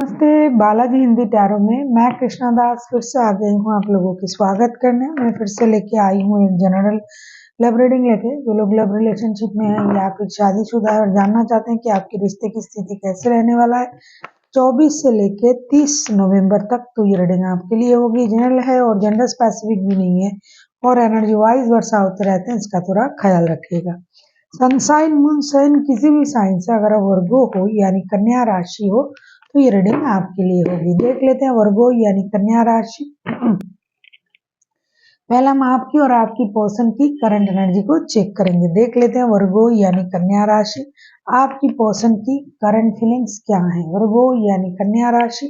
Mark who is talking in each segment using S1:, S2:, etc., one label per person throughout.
S1: नमस्ते बालाजी हिंदी टैरो में मैं कृष्णा दास फिर से आ गई हूँ आप लोगों की स्वागत करने। मैं फिर से लेके आई हूँ एक जनरल लव रीडिंग लेके। जो लोग लव रिलेशनशिप में हैं या फिर शादीशुदा है और जानना चाहते हैं कि आपके रिश्ते की स्थिति कैसे रहने वाला है 24 से लेके 30 नवंबर तक, तो ये रीडिंग आपके लिए होगी। जनरल है और जेंडर स्पेसिफिक भी नहीं है और एनर्जी वाइज वर्षा होते रहते हैं, इसका थोड़ा ख्याल रखिएगा। सनसाइन मून साइन किसी भी साइन से अगर वर्गो हो यानी कन्या राशि हो तो ये रीडिंग आपके लिए होगी। देख लेते हैं वर्गो यानी कन्या राशि। पहले हम आपकी और आपकी पर्सन की करंट एनर्जी को चेक करेंगे। देख लेते हैं वर्गो यानी कन्या राशि, आपकी पर्सन की करंट फीलिंग्स क्या है। वर्गो यानी कन्या राशि,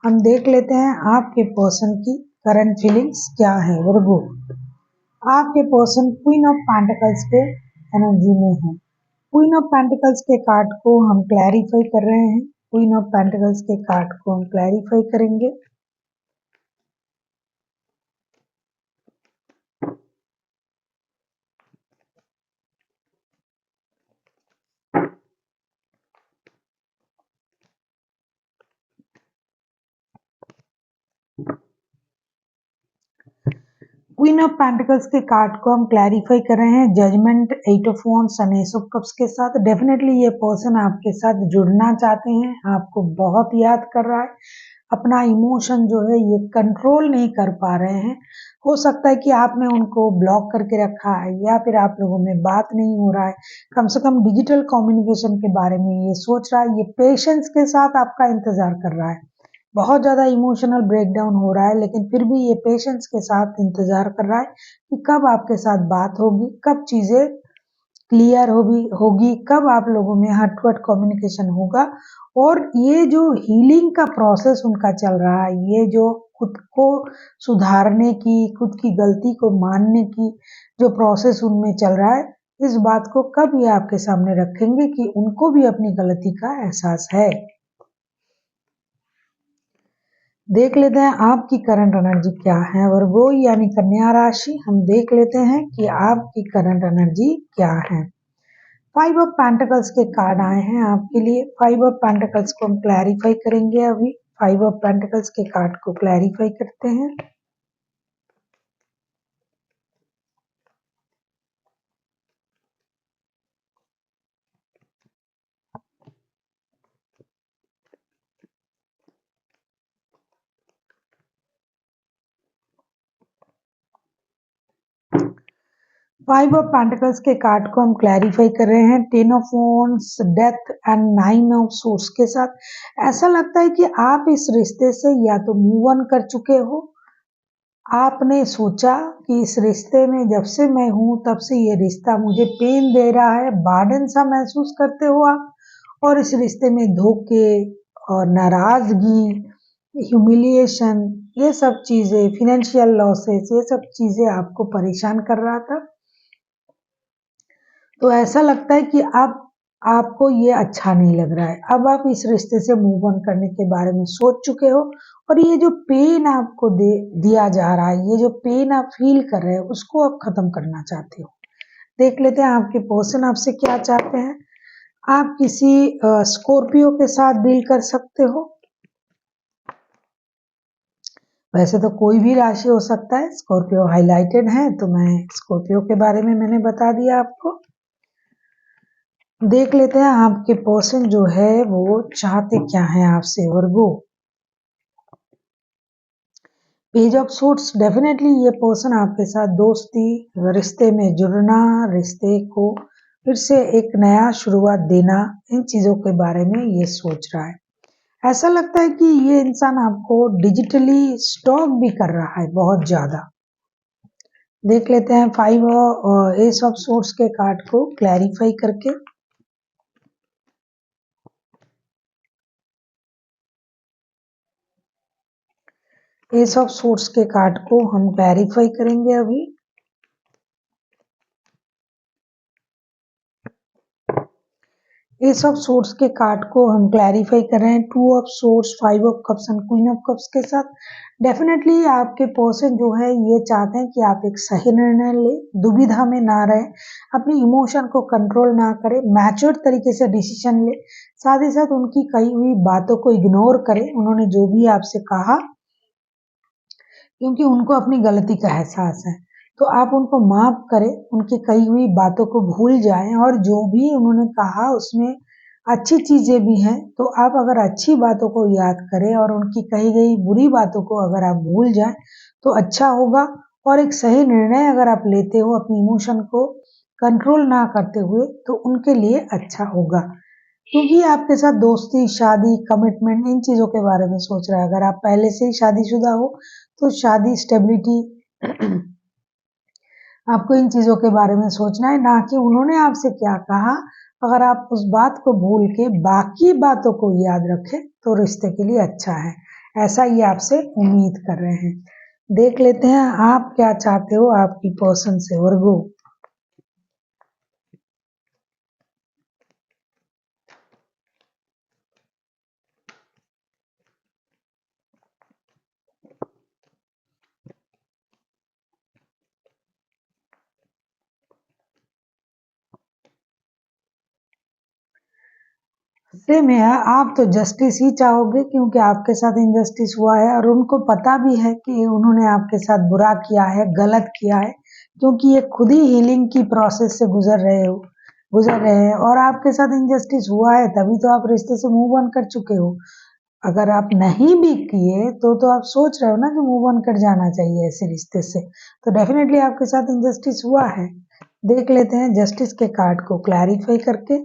S1: हम देख लेते हैं आपके पर्सन की करंट फीलिंग्स क्या है। वर्गो, आपके पर्सन क्वीन ऑफ पेंटिकल्स के एनर्जी में है। क्वीन ऑफ पेंटिकल्स के कार्ड को हम क्लैरिफाई कर रहे हैं। क्वीन ऑफ पेंटिकल्स के कार्ड को हम क्लैरिफाई करेंगे। क्वीन ऑफ पेंटिकल्स के कार्ड को हम क्लैरिफाई कर रहे हैं judgement, eight of wands and ace of cups के साथ। डेफिनेटली ये पर्सन आपके साथ जुड़ना चाहते हैं, आपको बहुत याद कर रहा है। अपना इमोशन जो है ये कंट्रोल नहीं कर पा रहे हैं। हो सकता है कि आपने उनको ब्लॉक करके रखा है या फिर आप लोगों में बात नहीं हो रहा है। कम से कम डिजिटल कम्युनिकेशन के बारे में ये सोच रहा है। ये पेशेंस के साथ आपका इंतजार कर रहा है। बहुत ज़्यादा इमोशनल ब्रेकडाउन हो रहा है, लेकिन फिर भी ये पेशेंस के साथ इंतजार कर रहा है कि कब आपके साथ बात होगी, कब चीज़ें क्लियर होगी, कब आप लोगों में हार्ट टू हार्ट कम्युनिकेशन होगा। और ये जो हीलिंग का प्रोसेस उनका चल रहा है, ये जो खुद को सुधारने की, खुद की गलती को मानने की जो प्रोसेस उनमें चल रहा है, इस बात को कब ये आपके सामने रखेंगे कि उनको भी अपनी गलती का एहसास है। देख लेते हैं आपकी करंट एनर्जी क्या है। वर्गो यानी कन्या राशि, हम देख लेते हैं कि आपकी करंट एनर्जी क्या है। 5 ऑफ पेंटिकल्स के कार्ड आए हैं आपके लिए। 5 ऑफ पेंटिकल्स को हम क्लैरिफाई करेंगे अभी। 5 ऑफ पेंटिकल्स के कार्ड को क्लैरिफाई करते हैं। फाइव ऑफ पेंटिकल्स के कार्ड को हम क्लैरिफाई कर रहे हैं 10 of wands, death and 9 of source के साथ। ऐसा लगता है कि आप इस रिश्ते से या तो मूव ऑन कर चुके हो। आपने सोचा कि इस रिश्ते में जब से मैं हूं तब से ये रिश्ता मुझे पेन दे रहा है, बार्डन सा महसूस करते हो आप। और इस रिश्ते में धोखे और नाराजगी, ह्यूमिलिएशन, ये सब चीजें, फाइनेंशियल लॉसेस, ये सब चीजें आपको परेशान कर रहा था। तो ऐसा लगता है कि अब आपको ये अच्छा नहीं लग रहा है। अब आप इस रिश्ते से मूव ऑन करने के बारे में सोच चुके हो और ये जो पेन आपको दिया जा रहा है, ये जो पेन आप फील कर रहे हो, उसको आप खत्म करना चाहते हो। देख लेते हैं आपके पर्सन आपसे क्या चाहते हैं। आप किसी स्कॉर्पियो के साथ डील कर सकते हो। वैसे तो कोई भी राशि हो सकता है, स्कॉर्पियो हाईलाइटेड है तो मैं स्कॉर्पियो के बारे में मैंने बता दिया आपको। देख लेते हैं आपके पर्सन जो है वो चाहते क्या है आपसे। वर्गो, पेज ऑफ सूट्स, डेफिनेटली ये पर्सन आपके साथ दोस्ती, रिश्ते में जुड़ना, रिश्ते को फिर से एक नया शुरुआत देना, इन चीजों के बारे में ये सोच रहा है। ऐसा लगता है कि ये इंसान आपको डिजिटली स्टॉक भी कर रहा है बहुत ज्यादा। देख लेते हैं 5 एस ऑफ सोर्ट्स के कार्ड को क्लैरिफाई करके। एस ऑफ सोर्ट्स के कार्ड को हम क्लैरिफाई करेंगे अभी। एस ऑफ सोर्स के कार्ड को हम क्लैरिफाई कर रहे हैं, two of source, five of cups and queen of cups के साथ। डेफिनेटली आपके पर्सन जो है ये चाहते हैं कि आप एक सही निर्णय ले, दुविधा में ना रहे, अपनी इमोशन को कंट्रोल ना करें, मैच्योर तरीके से डिसीजन ले, साथ ही साथ उनकी कही हुई बातों को इग्नोर करें, उन्होंने जो भी आपसे कहा, क्योंकि उनको अपनी गलती का एहसास है। तो आप उनको माफ करें, उनकी कही हुई बातों को भूल जाएं और जो भी उन्होंने कहा उसमें अच्छी चीजें भी हैं, तो आप अगर अच्छी बातों को याद करें और उनकी कही गई बुरी बातों को अगर आप भूल जाएं तो अच्छा होगा। और एक सही निर्णय अगर आप लेते हो अपनी इमोशन को कंट्रोल ना करते हुए तो उनके लिए अच्छा होगा, क्योंकि आपके साथ दोस्ती, शादी, कमिटमेंट इन चीज़ों के बारे में सोच रहा है। अगर आप पहले से ही शादीशुदा हो तो शादी, स्टेबिलिटी आपको इन चीज़ों के बारे में सोचना है, ना कि उन्होंने आपसे क्या कहा। अगर आप उस बात को भूल के बाकी बातों को याद रखें तो रिश्ते के लिए अच्छा है, ऐसा ये आपसे उम्मीद कर रहे हैं। देख लेते हैं आप क्या चाहते हो आपकी पर्सन से, वर्गो। सेम है, आप तो जस्टिस ही चाहोगे क्योंकि आपके साथ इनजस्टिस हुआ है और उनको पता भी है कि उन्होंने आपके साथ बुरा किया है, गलत किया है, क्योंकि ये खुद ही हीलिंग की प्रोसेस से गुजर रहे हैं और आपके साथ इनजस्टिस हुआ है तभी तो आप रिश्ते से मूव ऑन कर चुके हो। अगर आप नहीं भी किए तो आप सोच रहे हो ना कि मूव ऑन कर जाना चाहिए ऐसे रिश्ते से, तो डेफिनेटली आपके साथ इनजस्टिस हुआ है। देख लेते हैं जस्टिस के कार्ड को क्लैरिफाई करके।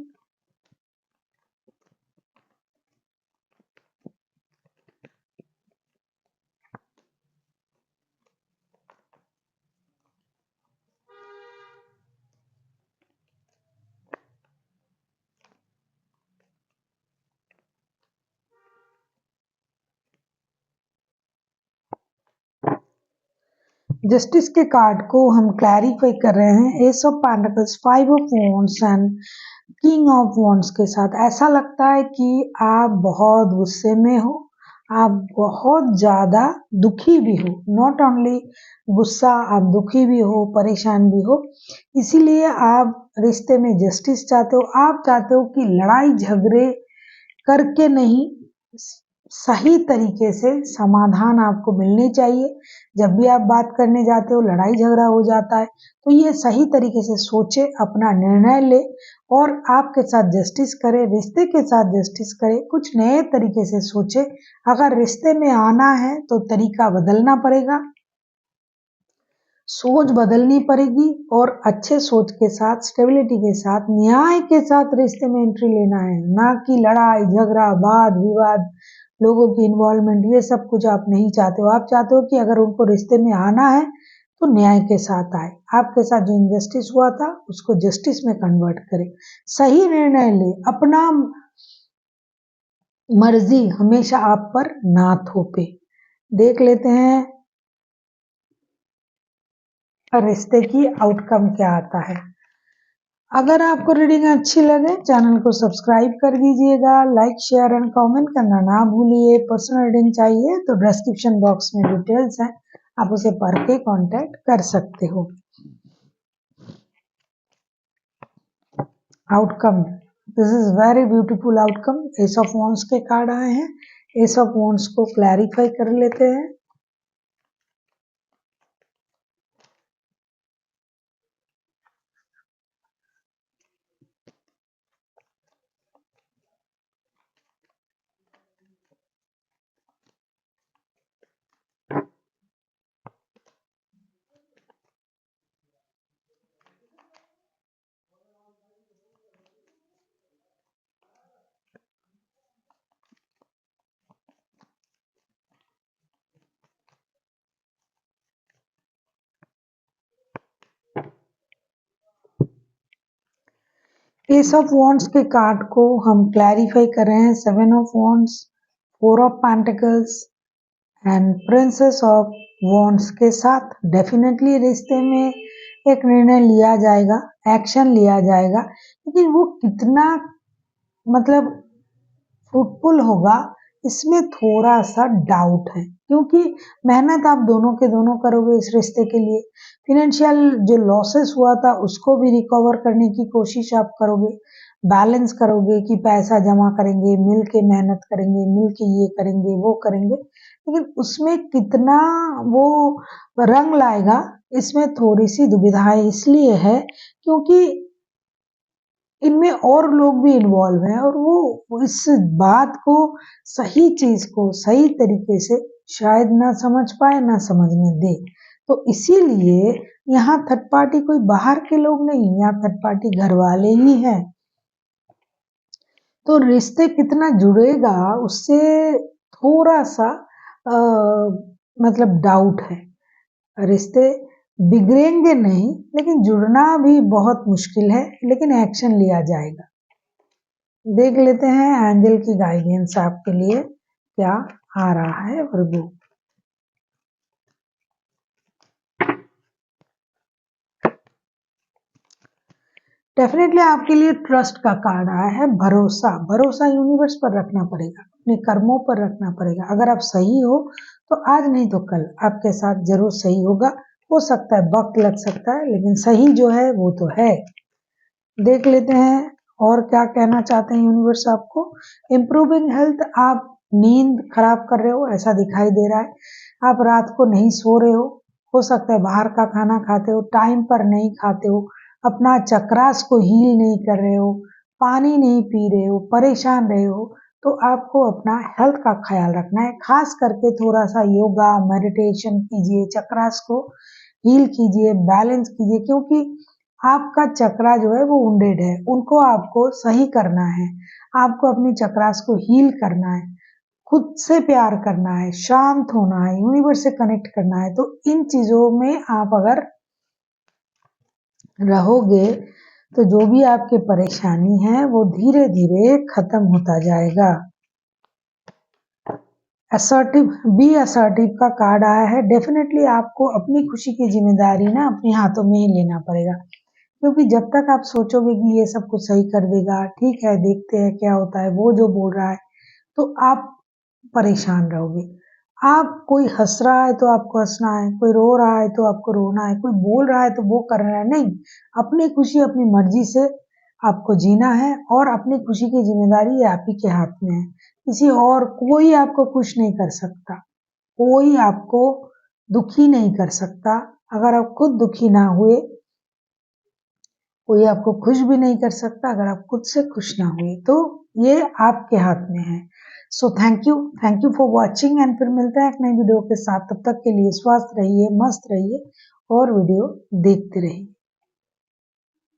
S1: जस्टिस के कार्ड को हम क्लैरिफाई कर रहे हैं, S of pentacles, five of wands and king of wands के साथ। ऐसा लगता है कि आप बहुत गुस्से में हो, आप बहुत ज्यादा दुखी भी हो, नॉट ओनली गुस्सा, आप दुखी भी हो, परेशान भी हो, इसीलिए आप रिश्ते में जस्टिस चाहते हो। आप चाहते हो कि लड़ाई झगड़े करके नहीं, सही तरीके से समाधान आपको मिलनी चाहिए। जब भी आप बात करने जाते हो लड़ाई झगड़ा हो जाता है, तो ये सही तरीके से सोचे, अपना निर्णय ले और आपके साथ जस्टिस करे, रिश्ते के साथ जस्टिस करे, कुछ नए तरीके से सोचे। अगर रिश्ते में आना है तो तरीका बदलना पड़ेगा, सोच बदलनी पड़ेगी और अच्छे सोच के साथ, स्टेबिलिटी के साथ, न्याय के साथ रिश्ते में एंट्री लेना है, ना कि लड़ाई झगड़ा, वाद विवाद, लोगों की इन्वॉल्वमेंट, ये सब कुछ आप नहीं चाहते हो। आप चाहते हो कि अगर उनको रिश्ते में आना है तो न्याय के साथ आए, आपके साथ जो इनजस्टिस हुआ था उसको जस्टिस में कन्वर्ट करे, सही निर्णय ले, अपना मर्जी हमेशा आप पर ना थोपे। देख लेते हैं रिश्ते की आउटकम क्या आता है। अगर आपको रीडिंग अच्छी लगे चैनल को सब्सक्राइब कर दीजिएगा, लाइक शेयर एंड कमेंट करना ना भूलिए। पर्सनल रीडिंग चाहिए तो डिस्क्रिप्शन बॉक्स में डिटेल्स है, आप उसे पढ़ के कांटेक्ट कर सकते हो। Outcome, this is very beautiful outcome. S of wands के कार्ड आए हैं, एस ऑफ वॉन्ड्स को क्लैरिफाई कर लेते हैं। एस ऑफ वॉन्ड्स के कार्ड को हम क्लैरिफाई कर रहे हैं, seven of wands, four of pentacles and princess of wands के साथ। डेफिनेटली रिश्ते में एक निर्णय लिया जाएगा, एक्शन लिया जाएगा, लेकिन वो कितना मतलब फ्रूटफुल होगा, इसमें थोड़ा सा डाउट है, क्योंकि मेहनत आप दोनों के दोनों करोगे इस रिश्ते के लिए। फिनेंशियल जो लॉसेस हुआ था उसको भी रिकवर करने की कोशिश आप करोगे, बैलेंस करोगे कि पैसा जमा करेंगे, मिल के मेहनत करेंगे, मिल के ये करेंगे वो करेंगे, लेकिन उसमें कितना वो रंग लाएगा, इसमें थोड़ी सी दुविधाएं इसलिए है क्योंकि इनमें और लोग भी इन्वॉल्व हैं और वो इस बात को, सही चीज को सही तरीके से शायद ना समझ पाए ना समझने दे। तो इसीलिए यहाँ थर्ड पार्टी कोई बाहर के लोग नहीं, यहाँ थर्ड पार्टी घर वाले ही हैं। तो रिश्ते कितना जुड़ेगा उससे थोड़ा सा अ, मतलब डाउट है। रिश्ते बिगड़ेंगे नहीं, लेकिन जुड़ना भी बहुत मुश्किल है, लेकिन एक्शन लिया जाएगा। देख लेते हैं एंजल की गाइडेंस आपके लिए क्या आ रहा है वर्गो। डेफिनेटली आपके लिए ट्रस्ट का कार्ड आया है, भरोसा। भरोसा यूनिवर्स पर रखना पड़ेगा, अपने कर्मों पर रखना पड़ेगा। अगर आप सही हो तो आज नहीं तो कल आपके साथ जरूर सही होगा। हो सकता है वक्त लग सकता है, लेकिन सही जो है वो तो है। देख लेते हैं और क्या कहना चाहते हैं यूनिवर्स आपको। इम्प्रूविंग हेल्थ, आप नींद खराब कर रहे हो ऐसा दिखाई दे रहा है। आप रात को नहीं सो रहे हो सकता है बाहर का खाना खाते हो, टाइम पर नहीं खाते हो, अपना चक्रास को हील नहीं कर रहे हो, पानी नहीं पी रहे हो, परेशान रहे हो, तो आपको अपना हेल्थ का ख्याल रखना है। खास करके थोड़ा सा योगा मेडिटेशन कीजिए, चक्रास को हील कीजिए, बैलेंस कीजिए, क्योंकि आपका चक्रा जो है वो वुंडेड है, उनको आपको सही करना है। आपको अपनी चक्रास को हील करना है, खुद से प्यार करना है, शांत होना है, यूनिवर्स से कनेक्ट करना है। तो इन चीजों में आप अगर रहोगे तो जो भी आपकी परेशानी है वो धीरे धीरे खत्म होता जाएगा। असर्टिव, बी असर्टिव का कार्ड आया है। डेफिनेटली आपको अपनी खुशी की जिम्मेदारी ना अपने हाथों में ही लेना पड़ेगा, क्योंकि जब तक आप सोचोगे कि ये सब कुछ सही कर देगा, ठीक है देखते हैं क्या होता है, वो जो बोल रहा है, तो आप परेशान रहोगे। आप, कोई हंस रहा है तो आपको हंसना है, कोई रो रहा है तो आपको रोना है, कोई बोल रहा है तो वो करना है, नहीं। अपनी खुशी अपनी मर्जी से आपको जीना है और अपनी खुशी की जिम्मेदारी आप ही के हाथ में है। किसी और, कोई आपको खुश नहीं कर सकता, कोई आपको दुखी नहीं कर सकता। अगर आप खुद दुखी ना हुए, कोई आपको खुश भी नहीं कर सकता। अगर आप खुद से खुश ना हुए तो ये आपके हाथ में है। So thank you for watching, and फिर मिलते हैं एक नई वीडियो के साथ। तब तक के लिए स्वस्थ रहिए, मस्त रहिए और वीडियो देखते रहिए।